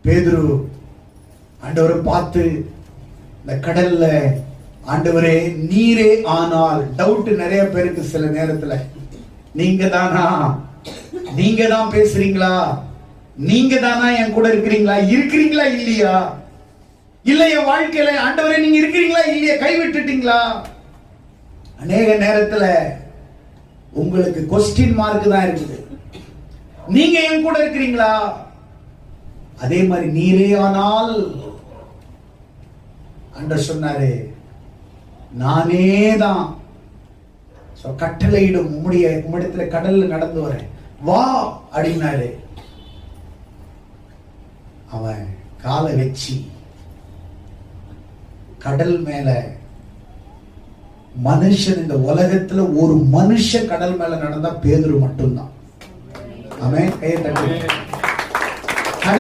பேதுரு ஆண்டவரை பார்த்து இந்த கடல்ல, ஆண்டவரே நீரே ஆனால், டவுட் நிறைய பேருக்கு சில நேரத்துல, நீங்க தானா, நீங்க தான் பேசுறீங்களா, நீங்க தானா என் கூட இருக்கிறீங்களா, இருக்கிறீங்களா இல்லையா, இல்ல என் வாழ்க்கையில ஆண்டவரே நீங்க இருக்கிறீங்களா இல்லையா, கைவிட்டுட்டீங்களா? அநேக நேரத்துல உங்களுக்கு கொஸ்டின் மார்க் தான் இருக்குது. நீங்க என் கூட இருக்கிறீங்களா? அதே மாதிரி நீரே ஆனால், ஆண்டவர் சொன்னாரு, நானே தான் கட்டளையிடும், உம்மிடத்துல கடல்ல நடந்து வரேன், வா அப்படின்னாரு. அவன் காலை வச்சு கடல் மேல, மனுஷன் இந்த உலகத்துல ஒரு மனுஷன் கடல் மேல நடந்தா பேதுரு மட்டும்தான். அவன் கையை தட்டு.